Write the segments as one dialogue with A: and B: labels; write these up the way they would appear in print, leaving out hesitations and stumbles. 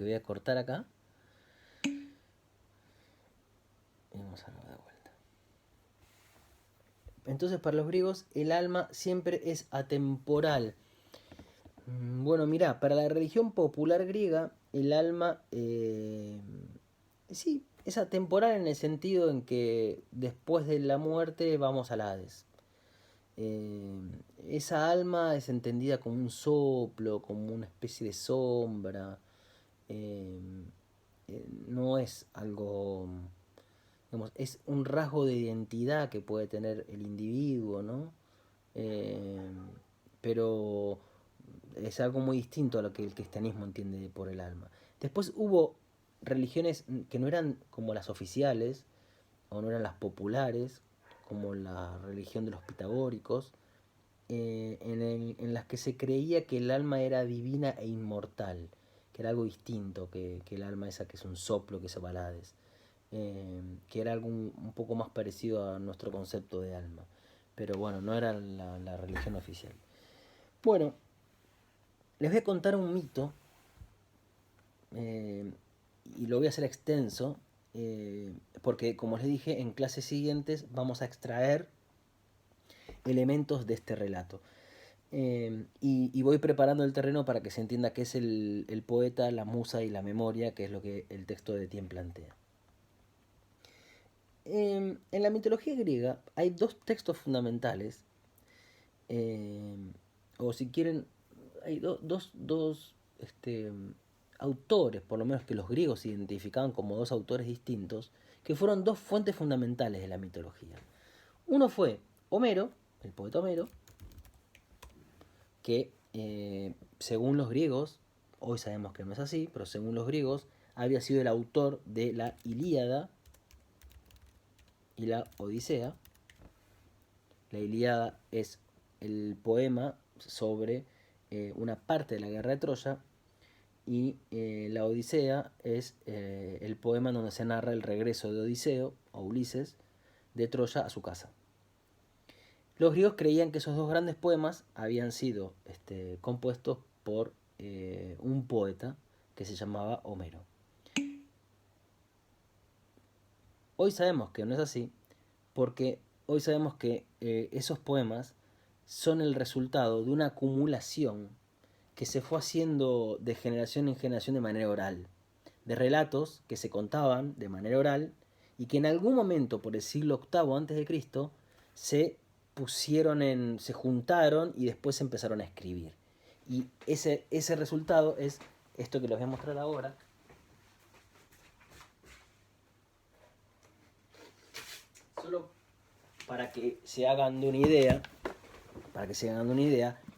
A: que voy a cortar acá. Y vamos a darlo de vuelta. Entonces, para los griegos, el alma siempre es atemporal. Bueno, mirá, para la religión popular griega, el alma, sí, es atemporal en el sentido en que después de la muerte vamos al Hades. Eh, esa alma es entendida como un soplo, como una especie de sombra. eh, no es algo, digamos, es un rasgo de identidad que puede tener el individuo, ¿no? Eh, pero es algo muy distinto a lo que el cristianismo entiende por el alma. Después hubo religiones que no eran como las oficiales, o no eran las populares, como la religión de los pitagóricos, en las que se creía que el alma era divina e inmortal, que era algo distinto que el alma esa que es un soplo que se va al Hades, que era algo un poco más parecido a nuestro concepto de alma. Pero bueno, no era la religión oficial. Bueno, les voy a contar un mito, eh, y lo voy a hacer extenso, porque como les dije, en clases siguientes vamos a extraer elementos de este relato. Y voy preparando el terreno para que se entienda qué es el poeta, la musa y la memoria, que es lo que el texto de Tien plantea. En la mitología griega hay dos textos fundamentales, eh, o si quieren, hay dos autores, por lo menos que los griegos identificaban como dos autores distintos, que fueron dos fuentes fundamentales de la mitología. Uno fue Homero, el poeta Homero, que según los griegos, hoy sabemos que no es así, pero según los griegos, había sido el autor de la Ilíada y la Odisea. La Ilíada es el poema sobre una parte de la guerra de Troya, y la Odisea es el poema en donde se narra el regreso de Odiseo, o Ulises, de Troya a su casa. Los griegos creían que esos dos grandes poemas habían sido compuestos por un poeta que se llamaba Homero. Hoy sabemos que no es así, porque hoy sabemos que esos poemas son el resultado de una acumulación que se fue haciendo de generación en generación de manera oral, de relatos que se contaban de manera oral y que en algún momento por el siglo VIII antes de Cristo se se juntaron y después se empezaron a escribir. Y ese resultado es esto que les voy a mostrar ahora. Solo para que se hagan de una idea,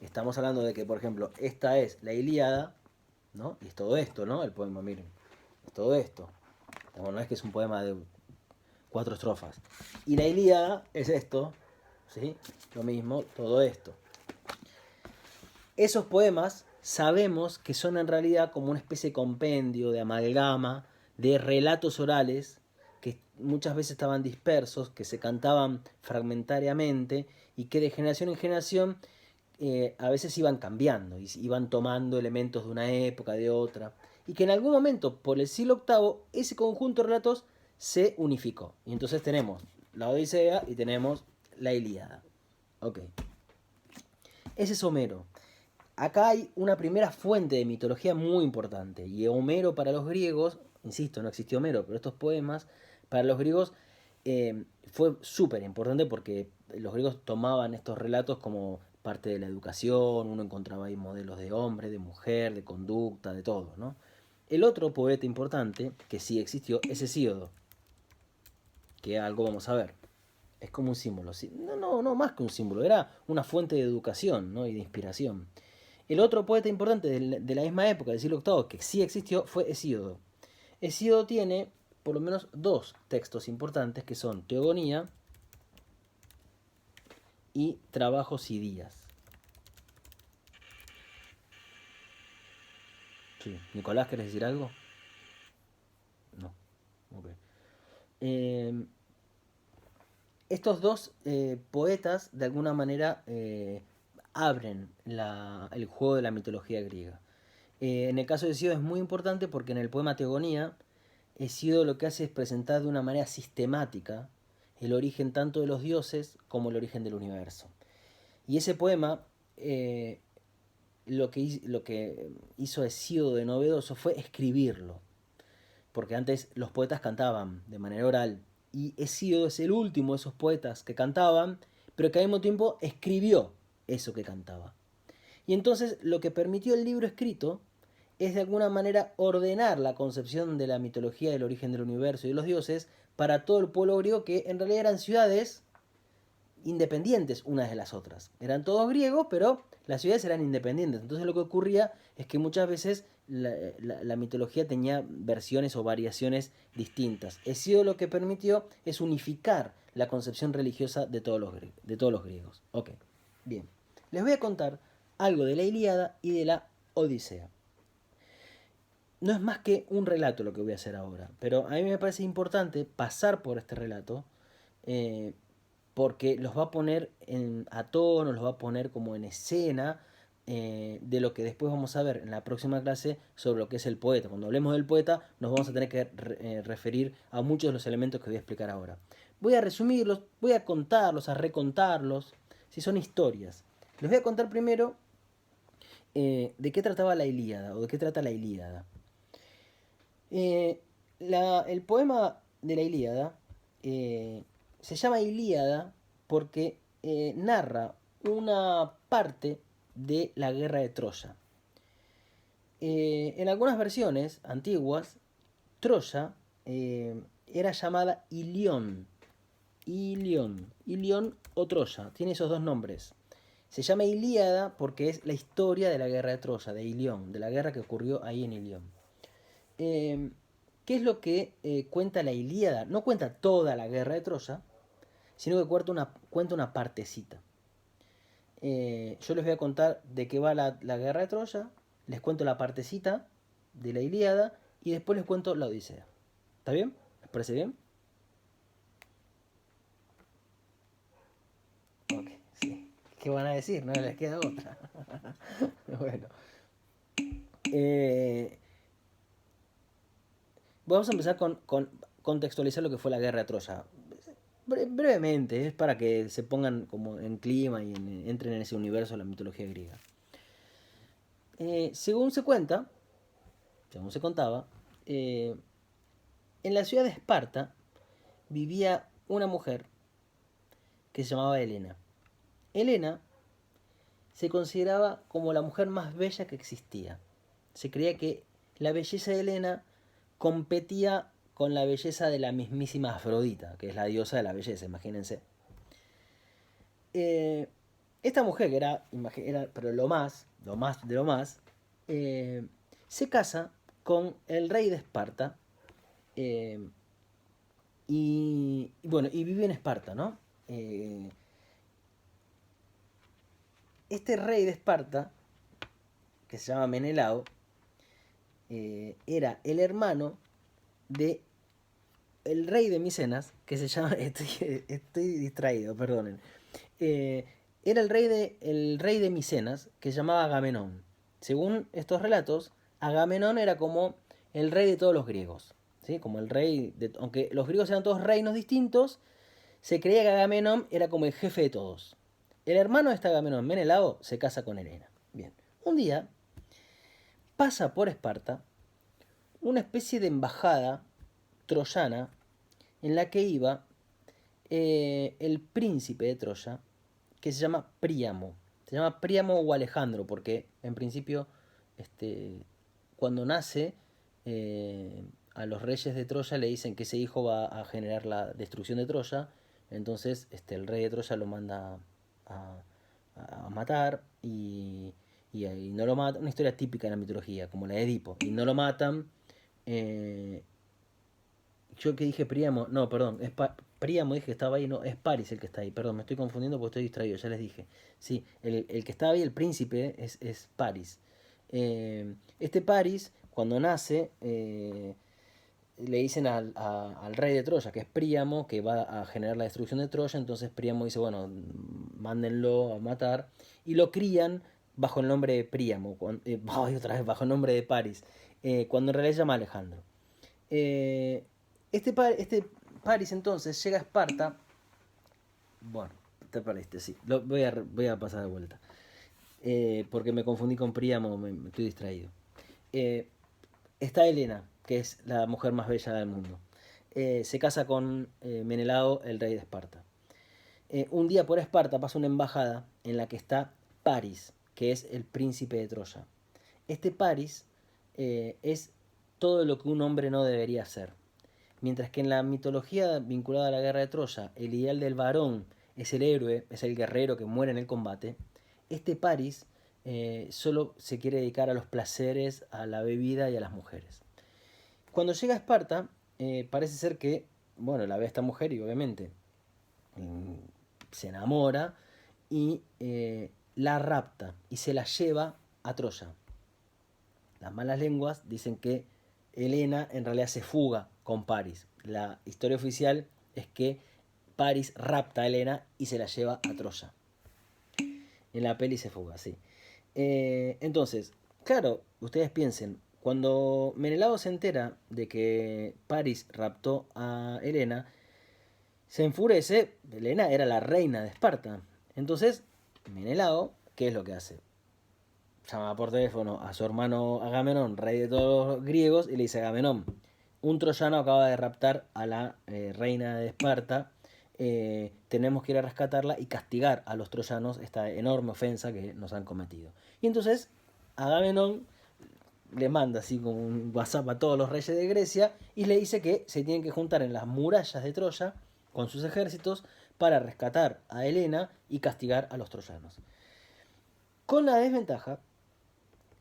A: estamos hablando de que, por ejemplo, esta es la Ilíada, ¿no? Y es todo esto, ¿no? El poema, miren, es todo esto. No es que es un poema de 4 estrofas. Y la Ilíada es esto, ¿sí? Lo mismo, todo esto. Esos poemas sabemos que son en realidad como una especie de compendio, de amalgama, de relatos orales que muchas veces estaban dispersos, que se cantaban fragmentariamente y que de generación en generación a veces iban cambiando, y iban tomando elementos de una época, de otra, y que en algún momento, por el siglo VIII, ese conjunto de relatos se unificó. Y entonces tenemos la Odisea y tenemos la Ilíada. Ok. Ese es Homero. Acá hay una primera fuente de mitología muy importante. Y Homero para los griegos, insisto, no existió Homero, pero estos poemas para los griegos fue súper importante porque los griegos tomaban estos relatos como parte de la educación, uno encontraba ahí modelos de hombre, de mujer, de conducta, de todo, ¿no? El otro poeta importante, que sí existió, es Hesíodo, que algo vamos a ver. Es como un símbolo, ¿sí? No, más que un símbolo, era una fuente de educación, ¿no? Y de inspiración. El otro poeta importante de la misma época, del siglo VIII, que sí existió, fue Hesíodo. Hesíodo tiene por lo menos dos textos importantes que son Teogonía y Trabajos y Días. Sí. Nicolás, ¿querés decir algo? No. Ok. Eh, estos dos poetas, de alguna manera, abren el juego de la mitología griega. En el caso de Hesíodo es muy importante porque en el poema Teogonía, Hesíodo lo que hace es presentar de una manera sistemática el origen tanto de los dioses como el origen del universo. Y ese poema, lo que hizo Hesíodo de novedoso fue escribirlo, porque antes los poetas cantaban de manera oral, y Hesíodo es el último de esos poetas que cantaban, pero que al mismo tiempo escribió eso que cantaba. Y entonces lo que permitió el libro escrito es de alguna manera ordenar la concepción de la mitología del origen del universo y de los dioses para todo el pueblo griego, que en realidad eran ciudades independientes unas de las otras. Eran todos griegos, pero las ciudades eran independientes. Entonces lo que ocurría es que muchas veces la mitología tenía versiones o variaciones distintas. Hesíodo lo que permitió es unificar la concepción religiosa de todos los griegos. Ok, bien. Les voy a contar algo de la Ilíada y de la Odisea. No es más que un relato lo que voy a hacer ahora, pero a mí me parece importante pasar por este relato, eh, porque los va a poner a tono, los va a poner como en escena, de lo que después vamos a ver en la próxima clase sobre lo que es el poeta. Cuando hablemos del poeta nos vamos a tener que referir a muchos de los elementos que voy a explicar ahora. Voy a resumirlos, voy a contarlos, a recontarlos, si son historias. Les voy a contar primero de qué trataba la Ilíada o de qué trata la Ilíada. El poema de la Ilíada se llama Ilíada porque narra una parte de la guerra de Troya. En algunas versiones antiguas, Troya era llamada Ilión. Ilión o Troya, tiene esos dos nombres. Se llama Ilíada porque es la historia de la guerra de Troya, de Ilión, de la guerra que ocurrió ahí en Ilión. ¿Qué es lo que cuenta la Ilíada? No cuenta toda la guerra de Troya, sino que cuenta una partecita. Yo les voy a contar de qué va la guerra de Troya, les cuento la partecita de la Ilíada y después les cuento la Odisea. ¿Está bien? ¿Les parece bien? Ok, sí. ¿Qué van a decir? No les queda otra. Bueno. Vamos a empezar con contextualizar lo que fue la guerra de Troya. Brevemente, es para que se pongan como en clima y entren en ese universo de la mitología griega. Según se cuenta, según se contaba, en la ciudad de Esparta vivía una mujer que se llamaba Helena. Helena se consideraba como la mujer más bella que existía. Se creía que la belleza de Helena competía con la belleza de la mismísima Afrodita, que es la diosa de la belleza, imagínense. Esta mujer, que era pero lo más de lo más, se casa con el rey de Esparta, y bueno, y vive en Esparta, ¿no? Este rey de Esparta, que se llama Menelao, era el hermano de el rey de Micenas, que se llama, estoy distraído, perdonen. Era el rey de Micenas, que se llamaba Agamenón. Según estos relatos, Agamenón era como el rey de todos los griegos, ¿sí? Como el rey aunque los griegos eran todos reinos distintos, se creía que Agamenón era como el jefe de todos. El hermano de este Agamenón, Menelao, se casa con Helena. Bien, un día pasa por Esparta una especie de embajada troyana en la que iba el príncipe de Troya, que se llama Príamo. Se llama Príamo o Alejandro, porque en principio, cuando nace, a los reyes de Troya le dicen que ese hijo va a generar la destrucción de Troya. Entonces el rey de Troya lo manda a, a matar y no lo matan. Una historia típica de la mitología, como la de Edipo. Y no lo matan. Yo que dije Príamo, no, perdón, Príamo dije que estaba ahí, no, es Paris el que está ahí, perdón, me estoy confundiendo porque estoy distraído, ya les dije. Sí, el que estaba ahí, el príncipe, es Paris. Este Paris, cuando nace, le dicen al rey de Troya, que es Príamo, que va a generar la destrucción de Troya. Entonces Príamo dice, bueno, mándenlo a matar, y lo crían bajo el nombre de Príamo, otra vez bajo el nombre de Paris, cuando en realidad se llama Alejandro. Este Paris entonces llega a Esparta. Bueno, te perdiste, sí. Voy a pasar de vuelta. Porque me confundí con Príamo, me estoy distraído. Está Helena, que es la mujer más bella del mundo. Se casa con Menelao, el rey de Esparta. Un día por Esparta pasa una embajada en la que está Paris, que es el príncipe de Troya. Este Paris es todo lo que un hombre no debería ser. Mientras que en la mitología vinculada a la guerra de Troya, el ideal del varón es el héroe, es el guerrero que muere en el combate, este Paris solo se quiere dedicar a los placeres, a la bebida y a las mujeres. Cuando llega a Esparta, parece ser que, bueno, la ve a esta mujer y obviamente se enamora y la rapta y se la lleva a Troya. Las malas lenguas dicen que Helena en realidad se fuga con Paris. La historia oficial es que Paris rapta a Helena y se la lleva a Troya. En la peli se fuga, sí. Entonces, claro, ustedes piensen, cuando Menelao se entera de que Paris raptó a Helena, se enfurece. Helena era la reina de Esparta. Entonces, Menelao, ¿qué es lo que hace? Llama por teléfono a su hermano Agamenón, rey de todos los griegos, y le dice: Agamenón, un troyano acaba de raptar a la reina de Esparta, tenemos que ir a rescatarla y castigar a los troyanos esta enorme ofensa que nos han cometido. Y entonces Agamenón le manda así como un WhatsApp a todos los reyes de Grecia y le dice que se tienen que juntar en las murallas de Troya con sus ejércitos para rescatar a Helena y castigar a los troyanos. Con la desventaja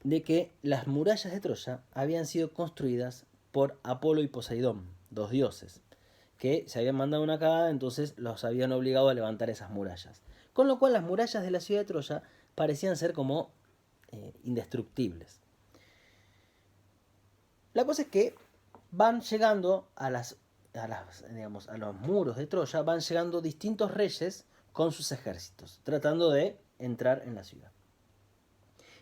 A: de que las murallas de Troya habían sido construidas por Apolo y Poseidón, dos dioses, que se habían mandado una cagada, entonces los habían obligado a levantar esas murallas. Con lo cual las murallas de la ciudad de Troya parecían ser como indestructibles. La cosa es que van llegando a los muros de Troya, van llegando distintos reyes con sus ejércitos, tratando de entrar en la ciudad.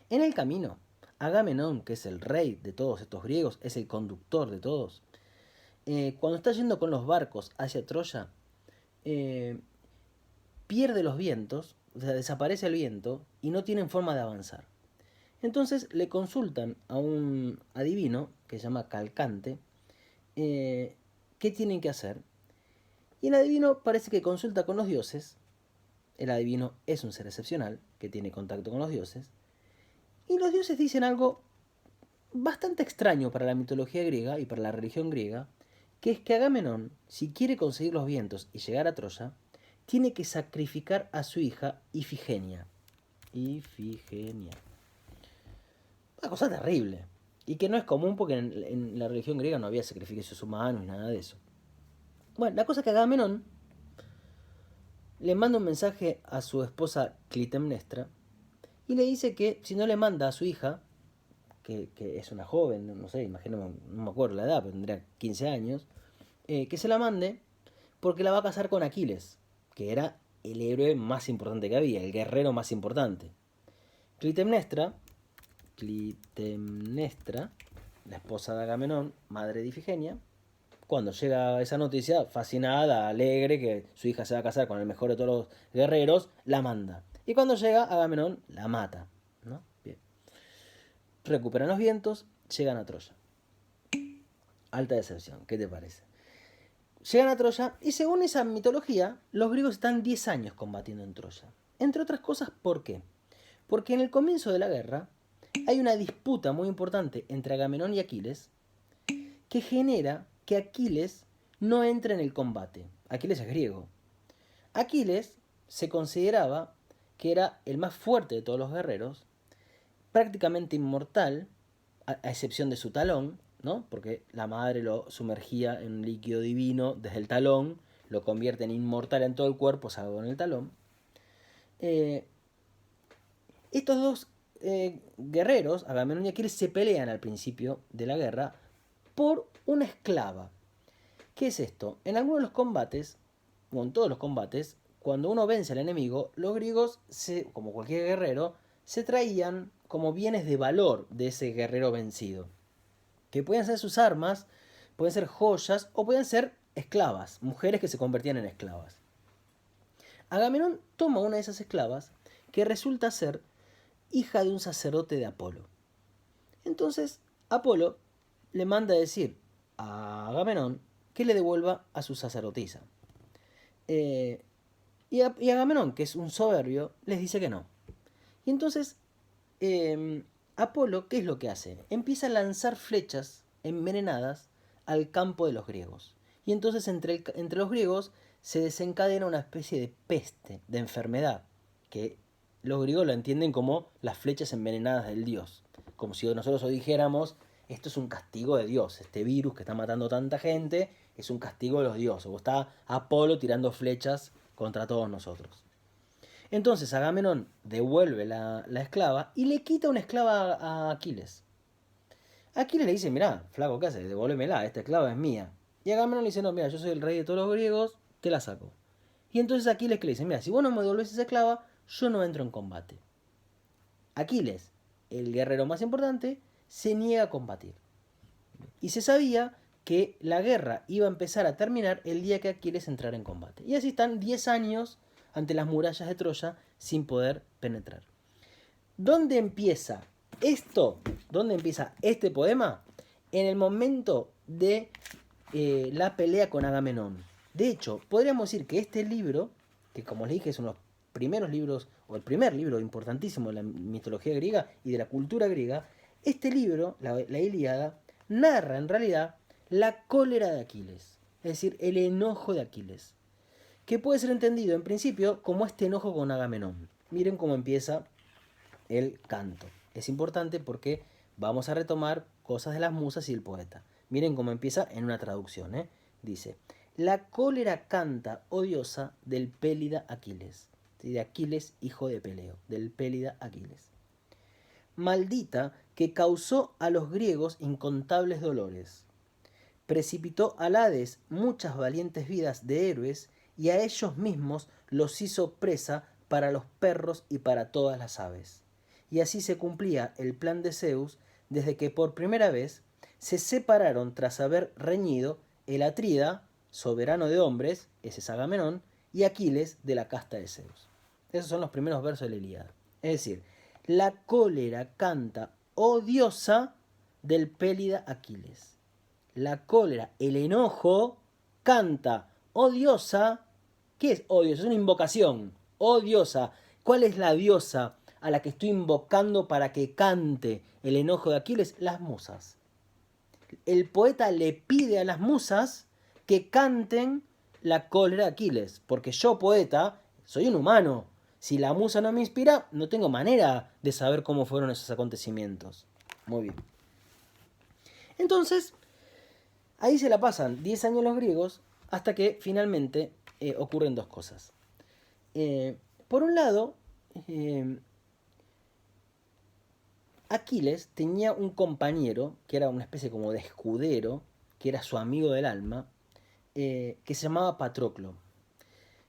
A: En el camino, Agamenón, que es el rey de todos estos griegos, es el conductor de todos, cuando está yendo con los barcos hacia Troya, pierde los vientos, o sea, desaparece el viento y no tienen forma de avanzar. Entonces le consultan a un adivino que se llama Calcante qué tienen que hacer. Y el adivino parece que consulta con los dioses. El adivino es un ser excepcional que tiene contacto con los dioses. Y los dioses dicen algo bastante extraño para la mitología griega y para la religión griega, que es que Agamenón, si quiere conseguir los vientos y llegar a Troya, tiene que sacrificar a su hija Ifigenia. Ifigenia. Una cosa terrible. Y que no es común porque en la religión griega no había sacrificios humanos ni nada de eso. Bueno, la cosa es que Agamenón le manda un mensaje a su esposa Clitemnestra y le dice que si no le manda a su hija, que es una joven, no sé, imagino, no me acuerdo la edad, pero tendría 15 años, que se la mande porque la va a casar con Aquiles, que era el héroe más importante que había, el guerrero más importante. Clitemnestra, la esposa de Agamenón, madre de Ifigenia, cuando llega esa noticia, fascinada, alegre, que su hija se va a casar con el mejor de todos los guerreros, la manda. Y cuando llega, Agamenón la mata, ¿no? Bien. Recuperan los vientos, llegan a Troya. Alta decepción, ¿qué te parece? Llegan a Troya y según esa mitología, los griegos están 10 años combatiendo en Troya. Entre otras cosas, ¿por qué? Porque en el comienzo de la guerra hay una disputa muy importante entre Agamenón y Aquiles que genera que Aquiles no entre en el combate. Aquiles es griego. Aquiles se consideraba que era el más fuerte de todos los guerreros, prácticamente inmortal, a excepción de su talón, ¿no? Porque la madre lo sumergía en un líquido divino desde el talón, lo convierte en inmortal en todo el cuerpo, salvo en el talón. Estos dos guerreros, Agamenón y Aquiles, se pelean al principio de la guerra por una esclava. ¿Qué es esto? En algunos de los combates, o en todos los combates, cuando uno vence al enemigo, los griegos, como cualquier guerrero, se traían como bienes de valor de ese guerrero vencido, que podían ser sus armas, pueden ser joyas o pueden ser esclavas, mujeres que se convertían en esclavas. Agamenón toma una de esas esclavas que resulta ser hija de un sacerdote de Apolo. Entonces Apolo le manda a decir a Agamenón que le devuelva a su sacerdotisa. Y Agamenón, que es un soberbio, les dice que no. Y entonces Apolo, ¿qué es lo que hace? Empieza a lanzar flechas envenenadas al campo de los griegos. Y entonces entre los griegos se desencadena una especie de peste, de enfermedad, que los griegos lo entienden como las flechas envenenadas del dios. Como si nosotros hoy dijéramos, esto es un castigo de Dios, este virus que está matando tanta gente es un castigo de los dioses, o está Apolo tirando flechas contra todos nosotros. Entonces Agamenón devuelve la esclava y le quita una esclava a Aquiles. Aquiles le dice, mirá, flaco, ¿qué haces? Devuélvemela, esta esclava es mía. Y Agamenón le dice, no, mira, yo soy el rey de todos los griegos, te la saco. Y entonces Aquiles que le dice, mira, si vos no me devolvés esa esclava, yo no entro en combate. Aquiles, el guerrero más importante, se niega a combatir. Y se sabía que la guerra iba a empezar a terminar el día que Aquiles entrara en combate. Y así están 10 años ante las murallas de Troya sin poder penetrar. ¿Dónde empieza esto? ¿Dónde empieza este poema? En el momento de la pelea con Agamenón. De hecho, podríamos decir que este libro, que como les dije es uno de los primeros libros, o el primer libro importantísimo de la mitología griega y de la cultura griega, este libro, la Ilíada, narra en realidad la cólera de Aquiles, es decir, el enojo de Aquiles, que puede ser entendido en principio como este enojo con Agamenón. Miren cómo empieza el canto. Es importante porque vamos a retomar cosas de las musas y el poeta. Miren cómo empieza en una traducción. Dice, la cólera canta odiosa del pélida Aquiles. De Aquiles, hijo de Peleo, del pélida Aquiles. Maldita que causó a los griegos incontables dolores. Precipitó al Hades muchas valientes vidas de héroes y a ellos mismos los hizo presa para los perros y para todas las aves. Y así se cumplía el plan de Zeus desde que por primera vez se separaron tras haber reñido el Atrida, soberano de hombres, ese es Agamenón, y Aquiles de la casta de Zeus. Esos son los primeros versos de la Ilíada. Es decir, la cólera canta odiosa del pélida Aquiles. La cólera, el enojo, canta odiosa. ¿Qué es odiosa? Es una invocación. Odiosa. ¿Cuál es la diosa a la que estoy invocando para que cante el enojo de Aquiles? Las musas. El poeta le pide a las musas que canten la cólera de Aquiles, porque yo, poeta, soy un humano. Si la musa no me inspira, no tengo manera de saber cómo fueron esos acontecimientos. Muy bien. Entonces, ahí se la pasan 10 años los griegos hasta que finalmente ocurren dos cosas. Por un lado, Aquiles tenía un compañero que era una especie como de escudero, que era su amigo del alma, que se llamaba Patroclo.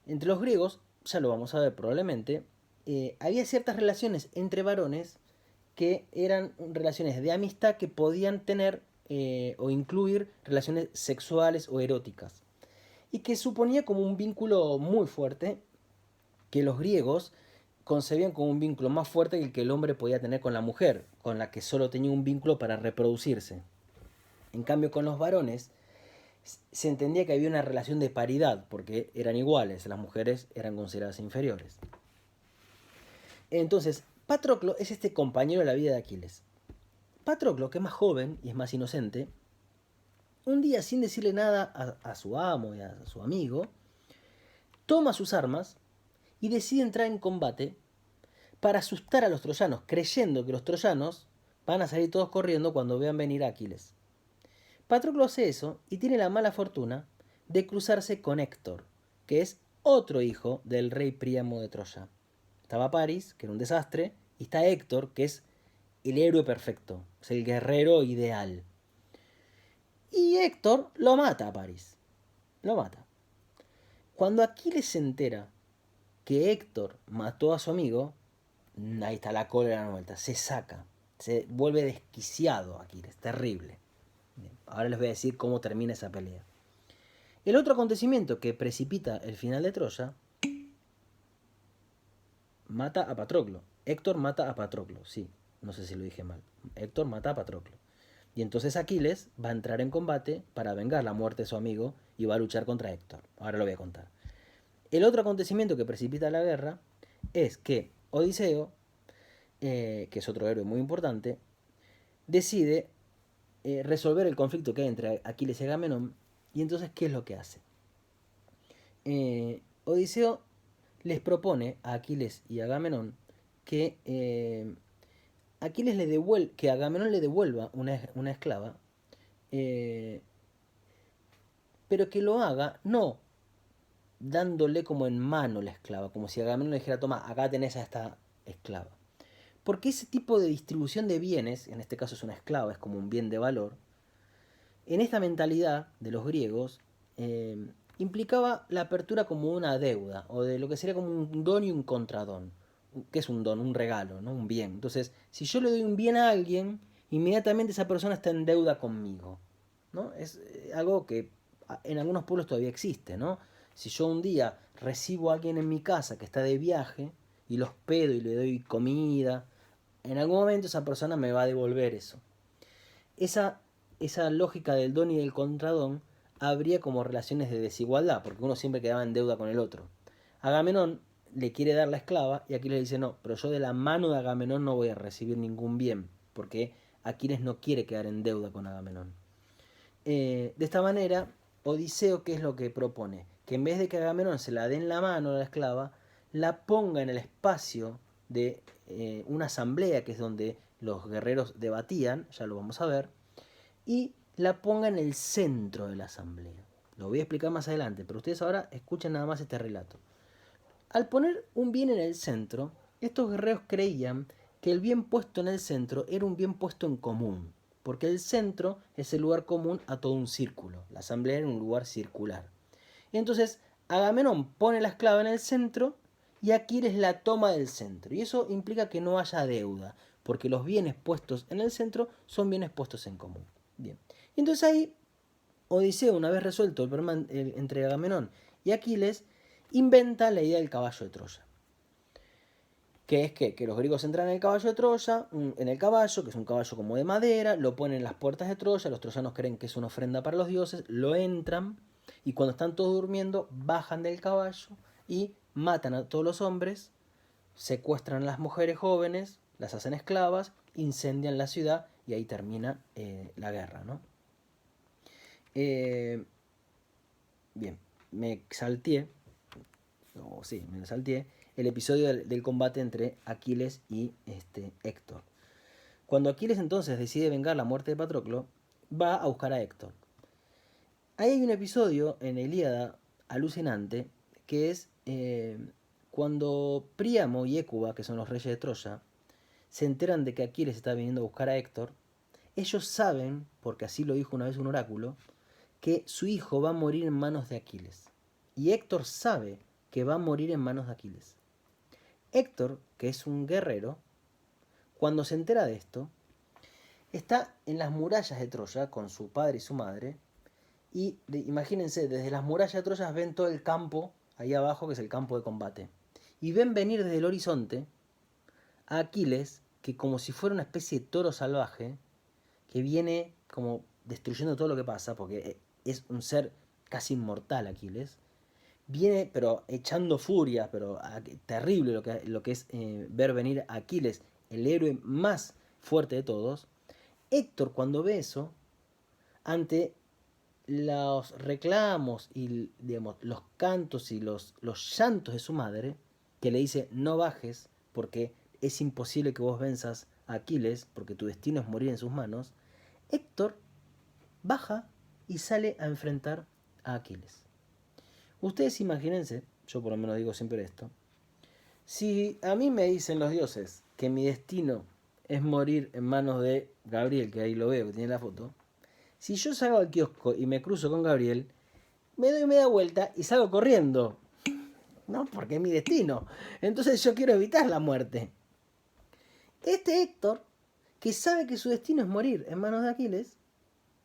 A: Entre los griegos, ya lo vamos a ver probablemente, había ciertas relaciones entre varones que eran relaciones de amistad que podían tener o incluir relaciones sexuales o eróticas. Y que suponía como un vínculo muy fuerte que los griegos concebían como un vínculo más fuerte que el que el hombre podía tener con la mujer, con la que solo tenía un vínculo para reproducirse. En cambio, con los varones se entendía que había una relación de paridad, porque eran iguales, las mujeres eran consideradas inferiores. Entonces, Patroclo es este compañero de la vida de Aquiles. Patroclo, que es más joven y es más inocente, un día sin decirle nada a su amo y a su amigo, toma sus armas y decide entrar en combate para asustar a los troyanos, creyendo que los troyanos van a salir todos corriendo cuando vean venir a Aquiles. Patroclo hace eso y tiene la mala fortuna de cruzarse con Héctor, que es otro hijo del rey Príamo de Troya. Estaba Paris, que era un desastre, y está Héctor, que es el héroe perfecto, es el guerrero ideal. Y Héctor lo mata a Paris. Lo mata. Cuando Aquiles se entera que Héctor mató a su amigo, Ahí está la cólera vuelta, se saca, se vuelve desquiciado Aquiles, terrible. Bien, ahora les voy a decir cómo termina esa pelea. El otro acontecimiento que precipita el final de Troya, mata a Patroclo. Héctor mata a Patroclo, sí, no sé si lo dije mal. Héctor mata a Patroclo. Y entonces Aquiles va a entrar en combate para vengar la muerte de su amigo y va a luchar contra Héctor. Ahora lo voy a contar. El otro acontecimiento que precipita la guerra es que Odiseo, que es otro héroe muy importante, decide resolver el conflicto que hay entre Aquiles y Agamenón. Y entonces, ¿qué es lo que hace? Odiseo les propone a Aquiles y a Agamenón que que Agamenón le devuelva una esclava, eh, pero que lo haga no dándole como en mano la esclava, como si Agamenón le dijera, toma, acá tenés a esta esclava. Porque ese tipo de distribución de bienes, en este caso es una esclava, es como un bien de valor, en esta mentalidad de los griegos implicaba la apertura como una deuda, o de lo que sería como un don y un contradón. ¿Qué es un don? Un regalo, ¿no? Un bien. Entonces, si yo le doy un bien a alguien, inmediatamente esa persona está en deuda conmigo, ¿no? Es algo que en algunos pueblos todavía existe, ¿no? Si yo un día recibo a alguien en mi casa que está de viaje y lo hospedo y le doy comida, en algún momento esa persona me va a devolver eso. Esa, esa lógica del don y del contradón habría como relaciones de desigualdad, porque uno siempre quedaba en deuda con el otro. Agamenón le quiere dar la esclava y Aquiles le dice, no, pero yo de la mano de Agamenón no voy a recibir ningún bien, porque Aquiles no quiere quedar en deuda con Agamenón. De esta manera, Odiseo, ¿qué es lo que propone? Que en vez de que Agamenón se la dé en la mano a la esclava, la ponga en el espacio de una asamblea, que es donde los guerreros debatían, ya lo vamos a ver, y la ponga en el centro de la asamblea. Lo voy a explicar más adelante, pero ustedes ahora escuchen nada más este relato. Al poner un bien en el centro, estos guerreros creían que el bien puesto en el centro era un bien puesto en común, porque el centro es el lugar común a todo un círculo. La asamblea era un lugar circular. Y entonces Agamenón pone la esclava en el centro y Aquiles la toma del centro. Y eso implica que no haya deuda, porque los bienes puestos en el centro son bienes puestos en común. Bien. Y entonces ahí Odiseo, una vez resuelto el problema entre Agamenón y Aquiles, inventa la idea del caballo de Troya. Que es que los griegos entran en el caballo de Troya, en el caballo, que es un caballo como de madera, lo ponen en las puertas de Troya, los troyanos creen que es una ofrenda para los dioses, lo entran y cuando están todos durmiendo bajan del caballo y matan a todos los hombres, secuestran a las mujeres jóvenes, las hacen esclavas, incendian la ciudad y ahí termina la guerra, ¿no? Bien, me salteé el episodio del combate entre Aquiles y Héctor. Cuando Aquiles entonces decide vengar la muerte de Patroclo, va a buscar a Héctor. Ahí hay un episodio en Ilíada alucinante que es cuando Príamo y Hécuba, que son los reyes de Troya, se enteran de que Aquiles está viniendo a buscar a Héctor. Ellos saben, porque así lo dijo una vez un oráculo, que su hijo va a morir en manos de Aquiles. Y Héctor sabe que va a morir en manos de Aquiles. Héctor, que es un guerrero, cuando se entera de esto, está en las murallas de Troya con su padre y su madre. Y imagínense, desde las murallas de Troya ven todo el campo ahí abajo, que es el campo de combate. Y ven venir desde el horizonte a Aquiles, que como si fuera una especie de toro salvaje, que viene como destruyendo todo lo que pasa, porque es un ser casi inmortal Aquiles, viene pero echando furia, pero terrible lo que es ver venir a Aquiles, el héroe más fuerte de todos. Héctor, cuando ve eso, ante los reclamos y digamos, los cantos y los llantos de su madre, que le dice no bajes porque es imposible que vos venzas a Aquiles porque tu destino es morir en sus manos, Héctor baja y sale a enfrentar a Aquiles. Ustedes imagínense, yo por lo menos digo siempre esto, si a mí me dicen los dioses que mi destino es morir en manos de Gabriel, que ahí lo veo, que tiene la foto, si yo salgo al kiosco y me cruzo con Gabriel, me doy media vuelta y salgo corriendo, ¿no? Porque es mi destino. Entonces yo quiero evitar la muerte. Este Héctor, que sabe que su destino es morir en manos de Aquiles,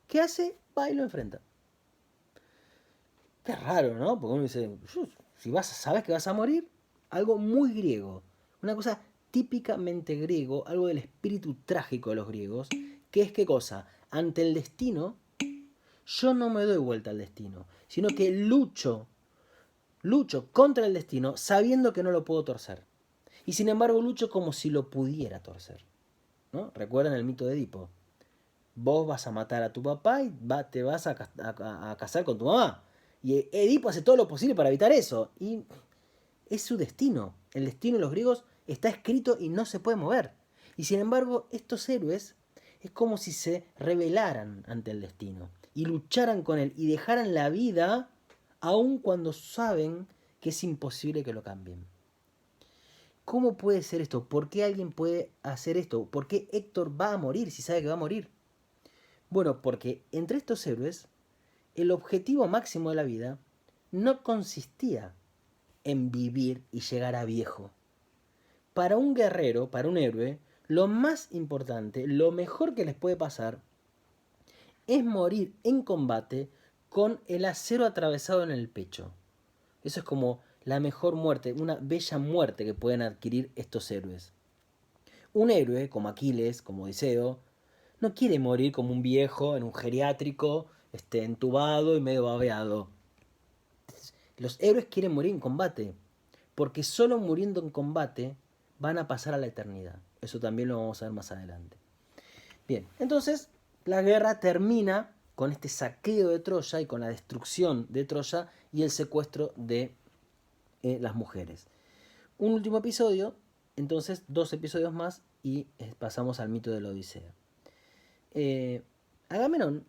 A: ¿qué hace? Va y lo enfrenta. Qué raro, ¿no? Porque uno dice, si sabes que vas a morir, algo muy griego, una cosa típicamente griego, algo del espíritu trágico de los griegos, que es qué cosa, ante el destino, yo no me doy vuelta al destino, sino que lucho contra el destino sabiendo que no lo puedo torcer. Y sin embargo lucho como si lo pudiera torcer, ¿no? ¿Recuerdan el mito de Edipo? Vos vas a matar a tu papá y te vas a casar con tu mamá. Y Edipo hace todo lo posible para evitar eso. Y es su destino. El destino de los griegos está escrito y no se puede mover. Y sin embargo, estos héroes es como si se rebelaran ante el destino. Y lucharan con él y dejaran la vida aun cuando saben que es imposible que lo cambien. ¿Cómo puede ser esto? ¿Por qué alguien puede hacer esto? ¿Por qué Héctor va a morir si sabe que va a morir? Bueno, porque entre estos héroes, el objetivo máximo de la vida no consistía en vivir y llegar a viejo. Para un guerrero, para un héroe, lo más importante, lo mejor que les puede pasar, es morir en combate con el acero atravesado en el pecho. Eso es como la mejor muerte, una bella muerte que pueden adquirir estos héroes. Un héroe, como Aquiles, como Odiseo, no quiere morir como un viejo en un geriátrico, entubado y medio babeado. Los héroes quieren morir en combate, porque solo muriendo en combate van a pasar a la eternidad. Eso también lo vamos a ver más adelante. Bien, entonces la guerra termina con este saqueo de Troya y con la destrucción de Troya y el secuestro de las mujeres. Un último episodio, entonces 2 episodios más y pasamos al mito de la Odisea. Agamenón,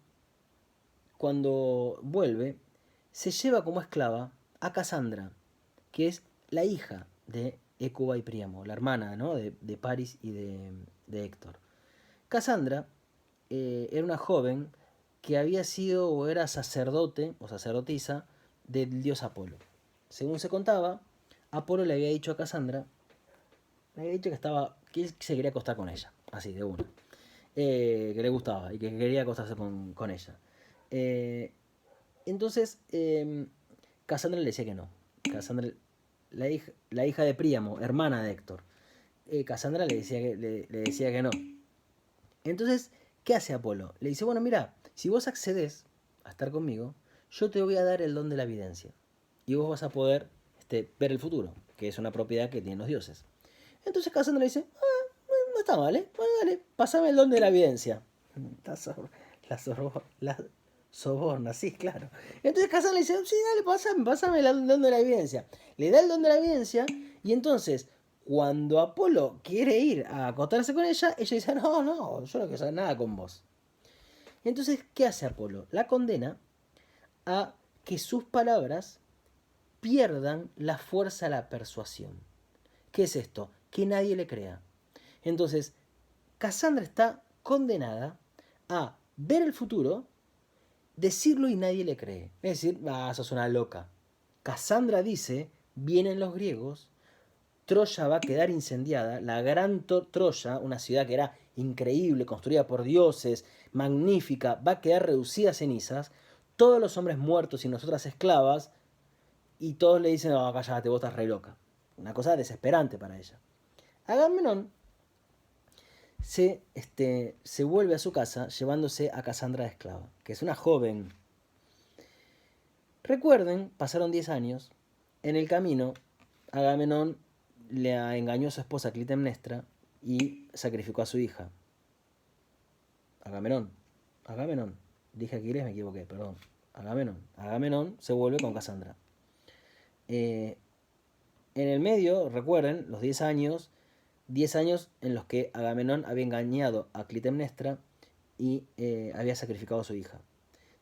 A: cuando vuelve, se lleva como esclava a Casandra, que es la hija de Hécuba y Príamo, la hermana, ¿no?, de Paris y de Héctor. Casandra era una joven que había sido o era sacerdote o sacerdotisa del dios Apolo. Según se contaba, Apolo le había dicho a Casandra, le había dicho que se quería acostar con ella, así de una. Que le gustaba y que quería acostarse con ella. Entonces, Casandra le decía que no. Casandra, la hija de Príamo, hermana de Héctor. Casandra le decía que no. Entonces, ¿qué hace Apolo? Le dice, bueno, mira, si vos accedes a estar conmigo, yo te voy a dar el don de la evidencia. Y vos vas a poder ver el futuro, que es una propiedad que tienen los dioses. Entonces Casandra le dice, no está mal, bueno, dale, pasame el don de la evidencia. La soborna, sí, claro. Entonces Casandra le dice, sí, dale, pásame el don de la evidencia. Le da el don de la evidencia y entonces cuando Apolo quiere ir a acostarse con ella dice, no, yo no quiero saber nada con vos. Entonces, ¿qué hace Apolo? La condena a que sus palabras pierdan la fuerza de la persuasión. ¿Qué es esto? Que nadie le crea. Entonces, Casandra está condenada a ver el futuro, decirlo y nadie le cree. Es decir, sos una loca. Casandra dice, vienen los griegos, Troya va a quedar incendiada, la gran Troya, una ciudad que era increíble, construida por dioses, magnífica, va a quedar reducida a cenizas, todos los hombres muertos y nosotras esclavas, y todos le dicen, no, cállate, vos estás re loca. Una cosa desesperante para ella. Agamenón se vuelve a su casa llevándose a Casandra de esclava, que es una joven. Recuerden, pasaron 10 años, en el camino Agamenón le engañó a su esposa Clitemnestra y sacrificó a su hija. Agamenón, dije Aquiles, me equivoqué, perdón. Agamenón se vuelve con Casandra. En el medio, recuerden, los 10 años en los que Agamenón había engañado a Clitemnestra y había sacrificado a su hija.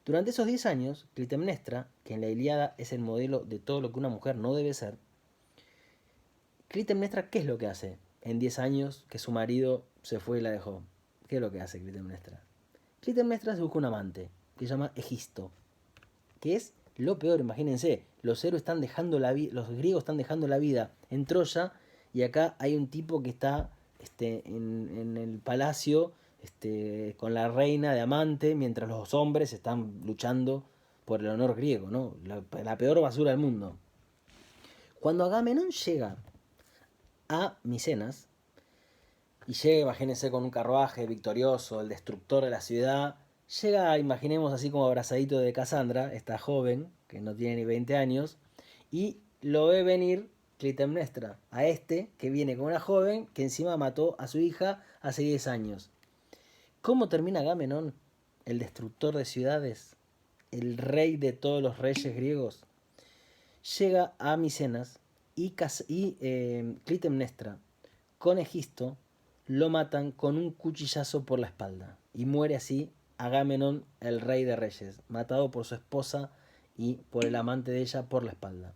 A: Durante esos 10 años, Clitemnestra, que en la Ilíada es el modelo de todo lo que una mujer no debe ser, Clitemnestra, ¿qué es lo que hace? En 10 años que su marido se fue y la dejó. ¿Qué es lo que hace Clitemnestra? Clitemnestra se busca un amante que se llama Egisto, que es lo peor, imagínense, los héroes están dejando los griegos están dejando la vida en Troya y acá hay un tipo que está en el palacio con la reina de amante, mientras los hombres están luchando por el honor griego, ¿no? La peor basura del mundo. Cuando Agamenón llega a Micenas, y llega, imagínense, con un carruaje victorioso, el destructor de la ciudad, llega, imaginemos así como abrazadito de Casandra, esta joven, que no tiene ni 20 años, y lo ve venir Clitemnestra, a que viene con una joven que encima mató a su hija hace 10 años. ¿Cómo termina Agamenón, el destructor de ciudades, el rey de todos los reyes griegos? Llega a Micenas y Clitemnestra con Egisto lo matan con un cuchillazo por la espalda y muere así Agamenón, el rey de reyes, matado por su esposa y por el amante de ella por la espalda.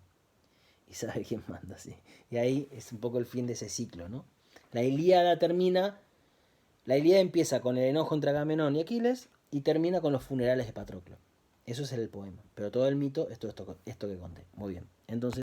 A: Y sabe quién manda, sí. Y ahí es un poco el fin de ese ciclo, ¿no? La Ilíada empieza con el enojo entre Agamenón y Aquiles y termina con los funerales de Patroclo. Eso es el poema. Pero todo el mito es esto que conté. Muy bien. Entonces